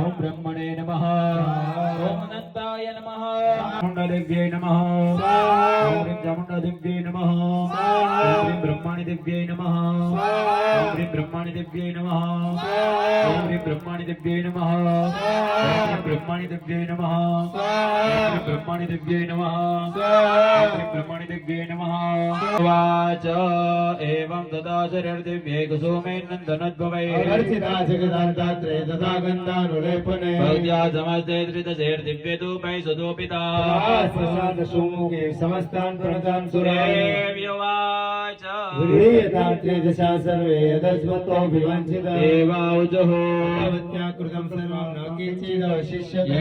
ओम ब्रह्मणे नमः ओम अनंताय नमः चामुण्डदेव्यै नमः ओम चामुण्डदेव्यै नमः ओम ब्रह्माणि देव्यै नमः ओम ब्रह्माणि देव्यै नमः ओम ब्रह्माणि देव्यै नमः ओम ब्रह्माणि देव्यै नमः ओम ब्रह्माणि देव्यै नमः ओम ब्रह्माणि देव्यै नमः वाच एवं तदा शरीरदिव्यै कुसुमेन्दनोद्भवै अर्चिता जगदान्तात्रे तथा गन्धानुलेपने भक्त्या समस्ते धृतशैर्दिव्ये धूपै सुधूपिता सुमुखे समस्तान् प्रणतान् सुरान् देव्युवाच गृह्यतां त्रिदशा सर्वे यदस्मतोऽभिवञ्चिता देवाऊचुः भगवत्या कृतं सर्वं न किञ्चिदवशिष्यते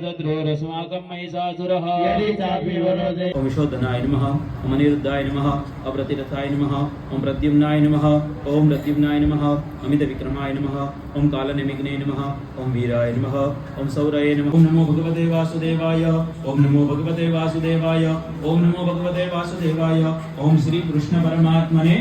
शत्रुरस्माकं महिषासुरः यदि चापि वरोदे ओम विशोधनाय नमः ओम अनिरुद्धाय नमः अप्रतिरथाय नमः ओम प्रद्युम्नाय नमः ओम प्रद्युम्नाय नमः अमित विक्रमाय नमः ओम कालनिमिग्ने नमः ओम वीराय नमः ओम सौराय नमः ओम नमो भगवते वासुदेवाय ओम नमो भगवते वासुदेवाय ओम नमो भगवते वासुदेवाय ओम श्री कृष्ण परमात्मने